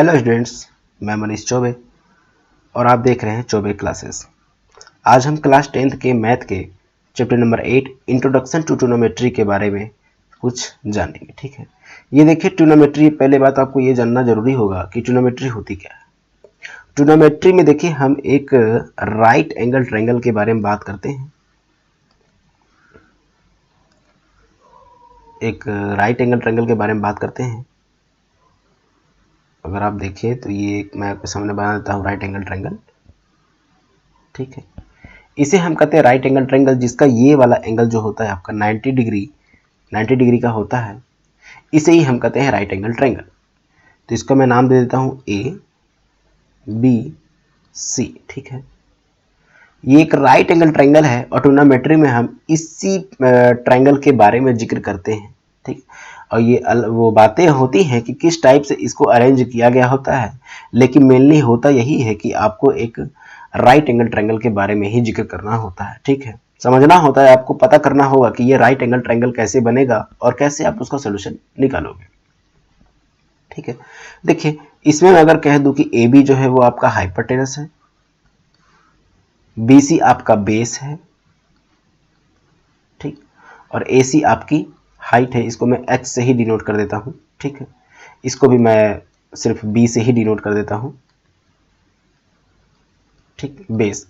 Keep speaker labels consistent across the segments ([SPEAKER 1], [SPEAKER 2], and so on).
[SPEAKER 1] Hello students, मैं मनीष चौबे और आप देख रहे हैं चौबे क्लासेस। आज हम क्लास 10th के मैथ के chapter number 8 introduction to trigonometry के बारे में कुछ जानेंगे। ठीक है, ये देखिए ट्रिग्नोमेट्री। पहले बात आपको ये जानना जरूरी होगा कि ट्रिग्नोमेट्री होती क्या है। ट्रिग्नोमेट्री में देखिए हम एक राइट एंगल ट्रायंगल के बारे में बात करते हैं। एक राइट एंगल ट्रायंगल के बारे में बात करते हैं। अगर आप देखिए तो ये मैं आपके सामने बना देता हूँ राइट एंगल ट्रायंगल। ठीक है, इसे हम कहते हैं राइट एंगल ट्रायंगल, जिसका ये वाला एंगल जो होता है आपका 90 डिग्री का होता है। इसे ही हम कहते हैं राइट एंगल ट्रायंगल। तो इसका मैं नाम दे देता हूँ ए बी सी। ठीक है, ये एक राइट एंगल ट्रायंगल है और ट्रिग्नोमेट्री में हम इसी ट्रायंगल के बारे में जिक्र करते हैं। ठीक, और ये वो बातें होती हैं कि किस टाइप से इसको अरेंज किया गया होता है, लेकिन मेनली होता यही है कि आपको एक राइट एंगल ट्रायंगल के बारे में ही जिक्र करना होता है। ठीक है, समझना होता है, आपको पता करना होगा कि ये राइट एंगल ट्रायंगल कैसे बनेगा और कैसे आप उसका सोल्यूशन निकालोगे। ठीक है, देखिए इसमें मैं अगर कह दूं कि ए बी जो है वो आपका हाइपोटेनस है, बी सी आपका बेस है, ठीक, और ए सी आपकी हाइट है। इसको मैं एच से ही डिनोट कर देता हूं। ठीक है, इसको भी मैं सिर्फ बी से ही डिनोट कर देता हूं। ठीक, बेस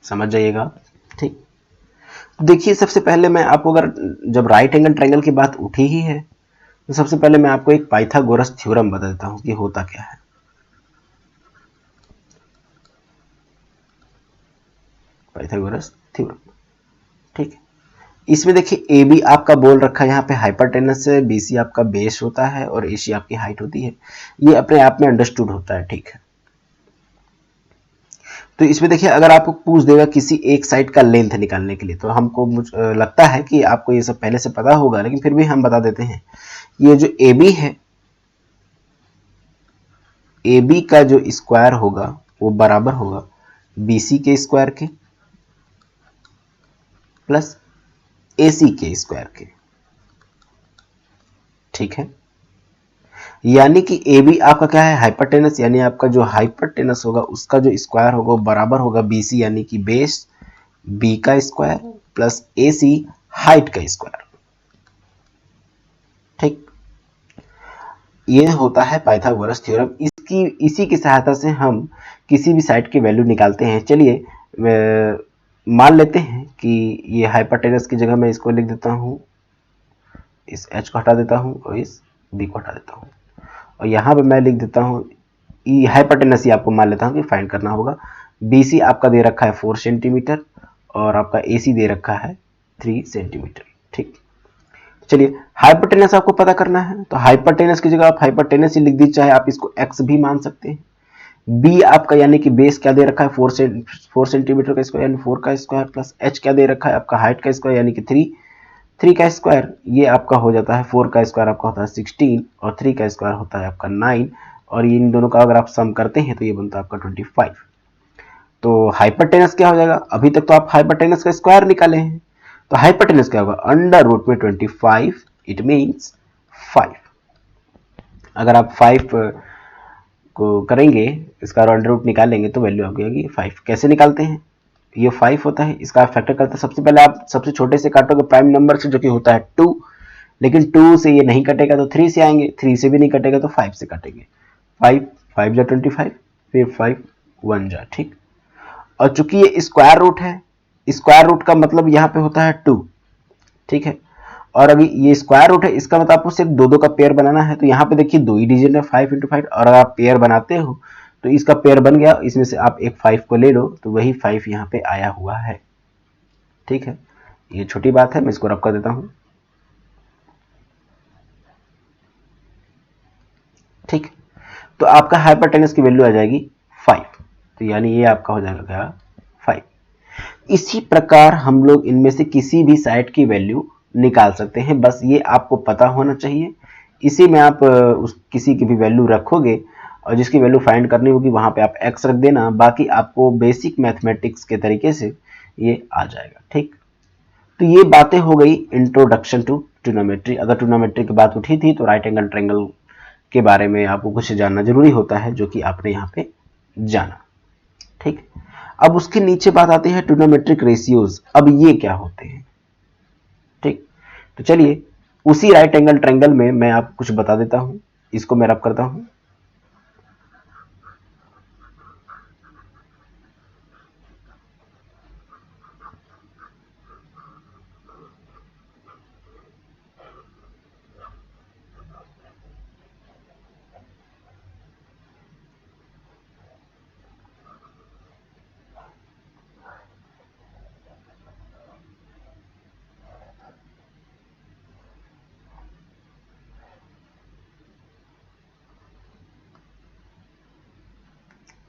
[SPEAKER 1] समझ जाइएगा। ठीक, देखिए सबसे पहले मैं आपको, अगर जब राइट एंगल ट्रायंगल की बात उठी ही है तो सबसे पहले मैं आपको एक पाइथागोरस थ्योरम बता देता हूं कि होता क्या है। पाइथागोरस थ्योरम, ठीक है, इसमें देखिए ए बी आपका बोल रखा है यहाँ पे हाइपोटेनस है, बी सी आपका बेस होता है और ए सी आपकी हाइट होती है। ये अपने आप में अंडरस्टूड होता है। ठीक है, तो इसमें देखिए अगर आपको पूछ देगा किसी एक साइड का लेंथ निकालने के लिए, तो हमको लगता है कि आपको ये सब पहले से पता होगा, लेकिन फिर भी हम बता देते हैं। ये जो ए बी है, ए बी का जो स्क्वायर होगा वो बराबर होगा बी सी के स्क्वायर के प्लस ए सी के स्क्वायर के। ठीक है, यानी कि ए बी आपका क्या है, हाइपोटेनस, यानी आपका जो हाइपोटेनस होगा उसका जो स्क्वायर होगा वो बराबर होगा बी सी यानी कि बेस बी का स्क्वायर प्लस ए सी हाइट का स्क्वायर। ठीक, ये होता है पाइथागोरस थ्योरम। इसी की सहायता से हम किसी भी साइड की वैल्यू निकालते हैं। चलिए मान लेते हैं कि ये हाइपोटेनस की जगह मैं इसको लिख देता हूँ, इस h को हटा देता हूँ और इस b को हटा देता हूँ, और यहाँ पे मैं लिख देता हूँ ई हाइपोटेनस ही आपको मान लेता हूँ कि फाइंड करना होगा। BC आपका दे रखा है 4 सेंटीमीटर और आपका AC दे रखा है 3 सेंटीमीटर। ठीक, चलिए हाइपोटेनस आपको पता करना है, तो हाइपोटेनस की जगह आप हाइपोटेनस ही लिख दीजिए, चाहे आप इसको x भी मान सकते हैं। बी आपका यानी कि बेस क्या दे रखा है 4 सेंटीमीटर का स्क्वायर यानी 4 का स्क्वायर प्लस h क्या दे रखा है आपका हाइट का स्क्वायर यानी कि 3 का स्क्वायर। ये आपका हो जाता है 4 का स्क्वायर आपका होता है 16 और 3 का स्क्वायर होता है आपका 9, और इन दोनों का अगर आप सम करते हैं तो ये बनता है आपका 25। तो हाइपोटेनस क्या हो जाएगा, अभी तक तो आप हाइपोटेनस का स्क्वायर निकाले हैं, तो हाइपोटेनस क्या होगा अंडर रूट में 25, इट मीन्स 5। अगर आप 5 को करेंगे, इसका अंडर रूट निकालेंगे तो वैल्यू आ जाएगी 5। कैसे निकालते हैं, ये 5 होता है, इसका फैक्टर करते हैं। सबसे पहले आप सबसे छोटे से काटोगे प्राइम नंबर से, जो कि होता है 2, लेकिन 2 से ये नहीं कटेगा तो 3 से आएंगे, 3 से भी नहीं कटेगा तो 5 से कटेंगे। 5 5 जा 25, फिर 5 1 जा। ठीक, और चूंकि ये स्क्वायर रूट है, स्क्वायर रूट का मतलब यहाँ पे होता है 2। ठीक है, और अभी ये स्क्वायर रूट है, इसका मतलब आपको सिर्फ दो का पेयर बनाना है। तो यहाँ पे देखिए 2 ही डिजिट है 5 × 5, और अगर आप पेयर बनाते हो तो इसका पेयर बन गया, इसमें से आप एक 5 को ले लो तो वही 5 यहाँ पे आया हुआ है। ठीक है, ये छोटी बात है, मैं इसको रब कर देता हूँ। ठीक, तो आपका हाइपोटेनस की वैल्यू आ जाएगी 5, तो यानी ये आपका हो जाएगा क्या 5। इसी प्रकार हम लोग इनमें से किसी भी साइड की वैल्यू निकाल सकते हैं, बस ये आपको पता होना चाहिए। इसी में आप उस किसी की भी वैल्यू रखोगे और जिसकी वैल्यू फाइंड करनी होगी वहां पे आप x रख देना, बाकी आपको बेसिक मैथमेटिक्स के तरीके से ये आ जाएगा। ठीक, तो ये बातें हो गई इंट्रोडक्शन टू ट्रिग्नोमेट्री। अगर ट्रिग्नोमेट्री की बात उठी थी तो राइट एंगल ट्रायंगल के बारे में आपको कुछ जानना जरूरी होता है, जो कि आपने यहाँ पे जाना। ठीक, अब उसके नीचे बात आती है ट्रिग्नोमेट्रिक रेशियोज। अब ये क्या होते हैं? ठीक, तो चलिए उसी राइट एंगल ट्रायंगल में मैं आपको कुछ बता देता हूं। इसको मैं रब करता हूं।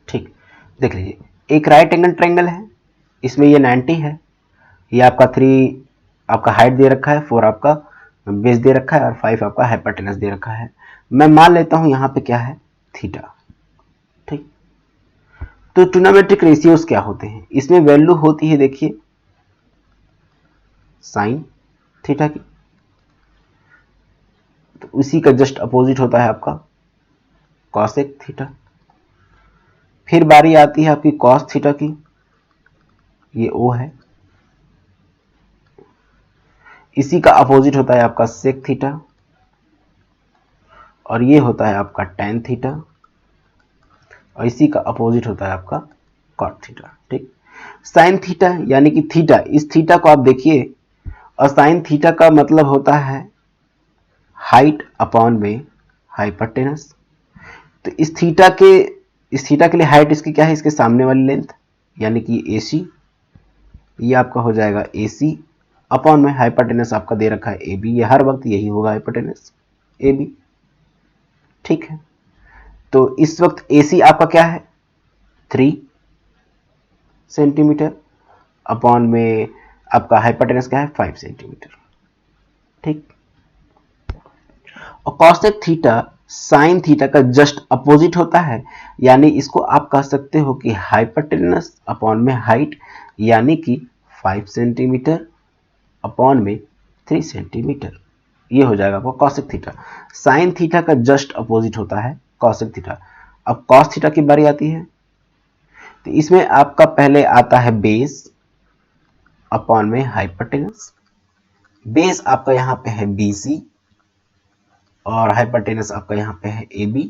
[SPEAKER 1] ठीक, देख लीजिए, एक राइट एंगल ट्रायंगल है, इसमें ये 90 है, ये आपका 3 आपका हाइट दे रखा है, 4 आपका बेस दे रखा है और 5 आपका हाइपोटेनस दे रखा है। मैं मान लेता हूं यहाँ पे क्या है, थीटा। ठीक, तो ट्रिग्नोमेट्रिक रेशियोज क्या होते हैं? इसमें वैल्यू होती है, देखिए, साइन थीटा की, तो उसी का जस्ट अपोजिट होता है आपका कॉसेक थीटा। फिर बारी आती है आपकी कॉस थीटा की, ये ओ है, इसी का अपोजिट होता है आपका सेक थीटा, और ये होता है आपका टेन थीटा, और इसी का अपोजिट होता है आपका कॉट थीटा। ठीक, साइन थीटा यानी कि थीटा, इस थीटा को आप देखिए, और साइन थीटा का मतलब होता है हाइट अपॉन में हाइपोटेनस। तो इस थीटा के लिए हाइट इसकी क्या है, इसके सामने वाली लेंथ यानी कि AC, ये आपका हो जाएगा AC अपॉन में हाइपोटेनस आपका दे रखा है AB, ये हर वक्त यही होगा हाइपोटेनस AB। ठीक है, तो इस वक्त AC आपका क्या है, 3 सेंटीमीटर अपॉन में आपका हाइपोटेनस क्या है, 5 सेंटीमीटर। ठीक, और कॉसेक थीटा साइन थीटा का जस्ट अपोजिट होता है, यानी इसको आप कह सकते हो कि हाइपोटेनस अपॉन में हाइट, यानी कि 5 सेंटीमीटर अपॉन में 3 सेंटीमीटर, ये हो जाएगा आपका कॉसेक थीटा। साइन थीटा का जस्ट अपोजिट होता है कॉसेक थीटा। अब कॉस थीटा की बारी आती है, तो इसमें आपका पहले आता है बेस अपॉन में हाइपोटेनस। बेस आपका यहाँ पे है BC और हाइपोटेनस आपका यहाँ पे है AB।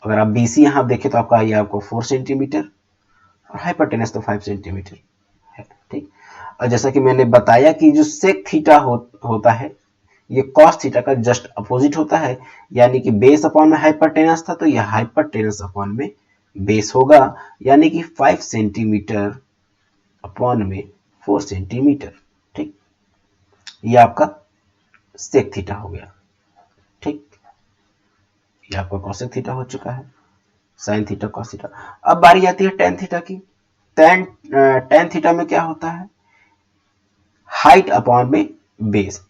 [SPEAKER 1] अगर आप BC यहाँ देखें तो आपका ये आपको 4 सेंटीमीटर और हाइपोटेनस तो 5 सेंटीमीटर है। ठीक, और जैसा कि मैंने बताया कि जो सेक थीटा होता है, ये कॉस थीटा का जस्ट अपोजिट होता है, यानी कि बेस अपॉन में हाइपोटेनस था, तो ये हाइपोटेनस अपॉन में बेस होगा, यानी कि 5 सेंटीमीटर अपॉन में 4 सेंटीमीटर। ठीक, ये आपका सेक थीटा हो गया। ठीक, ये आपका कॉसेक थीटा हो चुका है, साइन थीटा कॉस थीटा। अब बारी आती है टेन थीटा की। टेन थीटा में क्या होता है, हाइट अपॉन में बेस।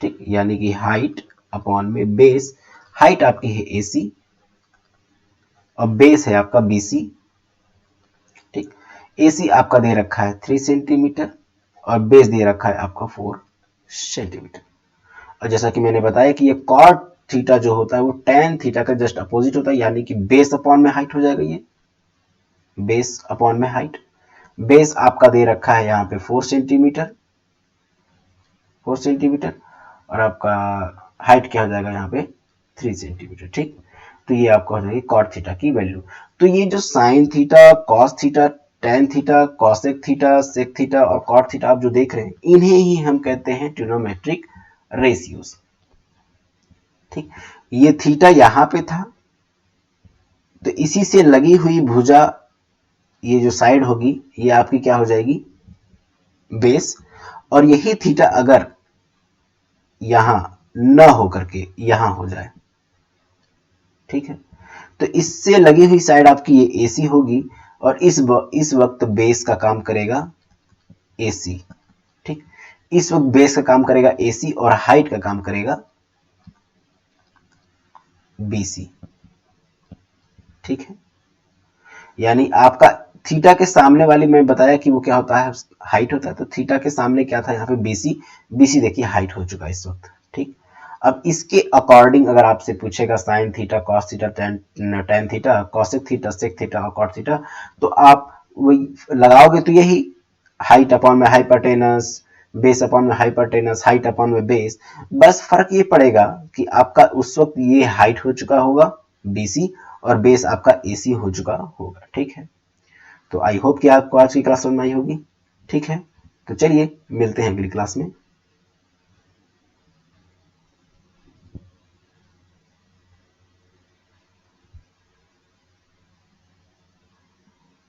[SPEAKER 1] ठीक, यानी कि हाइट अपॉन में बेस। हाइट आपकी है AC और बेस है आपका BC। ठीक, AC आपका दे रखा है 3 सेंटीमीटर और बेस दे रखा है आपका 4 सेंटीमीटर। और जैसा कि मैंने बताया कि ये कॉट थीटा जो होता है वो टेन थीटा का जस्ट अपोजिट होता है, यानी कि बेस अपॉन में हाइट हो जाएगा, ये बेस अपॉन में हाइट। बेस आपका दे रखा है यहाँ पे 4 सेंटीमीटर, 4 सेंटीमीटर, और आपका हाइट क्या हो जाएगा यहाँ पे 3 सेंटीमीटर। ठीक, तो ये आपका हो जाएगी कॉट थीटा की वैल्यू। तो ये जो sine theta, cos theta, tan theta, cosec theta, sec theta और कॉट थीटा आप जो देख रहे हैं, इन्हें ही हम कहते हैं ट्रिग्नोमेट्रिक रेशियोज। ठीक, ये थीटा यहां पे था, तो इसी से लगी हुई भुजा, ये जो साइड होगी, ये आपकी क्या हो जाएगी, बेस। और यही थीटा अगर यहां न होकर के यहां हो जाए, ठीक है, तो इससे लगी हुई साइड आपकी ये AC होगी, और इस वक्त बेस का काम करेगा AC। ठीक, इस वक्त बेस का काम करेगा AC और हाइट का काम करेगा BC। ठीक है, यानी आपका थीटा के सामने वाली, मैं बताया कि वो क्या होता है, हाइट होता है, तो थीटा के सामने क्या था यहाँ पे BC। BC देखिए हाइट हो चुका है इस वक्त। ठीक, अब इसके अकॉर्डिंग अगर आपसे पूछेगा sine theta, cos theta, tan theta, cosec theta, sec theta और कॉट थीटा, तो आप वही लगाओगे तो यही हाइट अपॉन में हाइपोटेनस, बेस अपॉन में हाइपोटेनस, हाइट अपॉन में बेस। बस फर्क ये पड़ेगा कि आपका उस वक्त ये हाइट हो चुका होगा BC और बेस आपका AC हो चुका होगा। ठीक है, तो आई होप कि आपको आज की क्लास समझ में आई होगी। ठीक है, तो चलिए मिलते हैं अगली क्लास में।